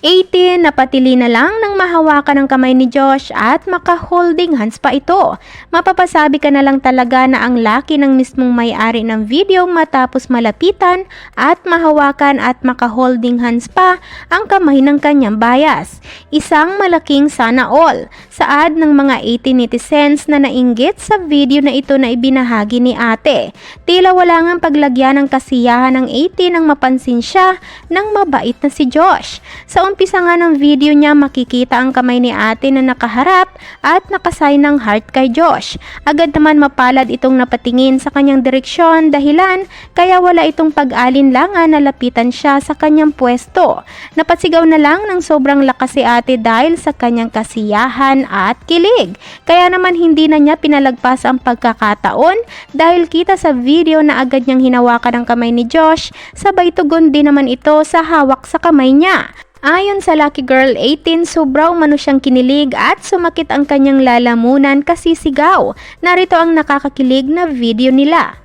18, napatili na lang nang mahawakan ang kamay ni Josh at maka-holding hands pa ito. Mapapasabi ka na lang talaga na ang laki ng mismong may-ari ng video matapos malapitan at mahawakan at maka-holding hands pa ang kamay ng kanyang bias. Isang malaking sana all. Saad ng mga 18 netizens na nainggit sa video na ito na ibinahagi ni ate. Tila wala ngang paglagyan ng kasiyahan ng 18 nang mapansin siya ng mabait na si Josh. Sa umpisa nga ng video niya makikita ang kamay ni ate na nakaharap at nakasay ng heart kay Josh. Agad naman mapalad itong napatingin sa kanyang direksyon dahilan kaya wala itong pag-alinlangan na lapitan siya sa kanyang pwesto. Napasigaw na lang ng sobrang lakas si ate dahil sa kanyang kasiyahan at kilig. Kaya naman hindi na niya pinalagpas ang pagkakataon dahil kita sa video na agad niyang hinawakan ang kamay ni Josh, sabay tugon din naman ito sa hawak sa kamay niya. Ayon sa Lucky Girl 18, sobrang umano siyang kinilig at sumakit ang kanyang lalamunan kasi sigaw. Narito ang nakakakilig na video nila.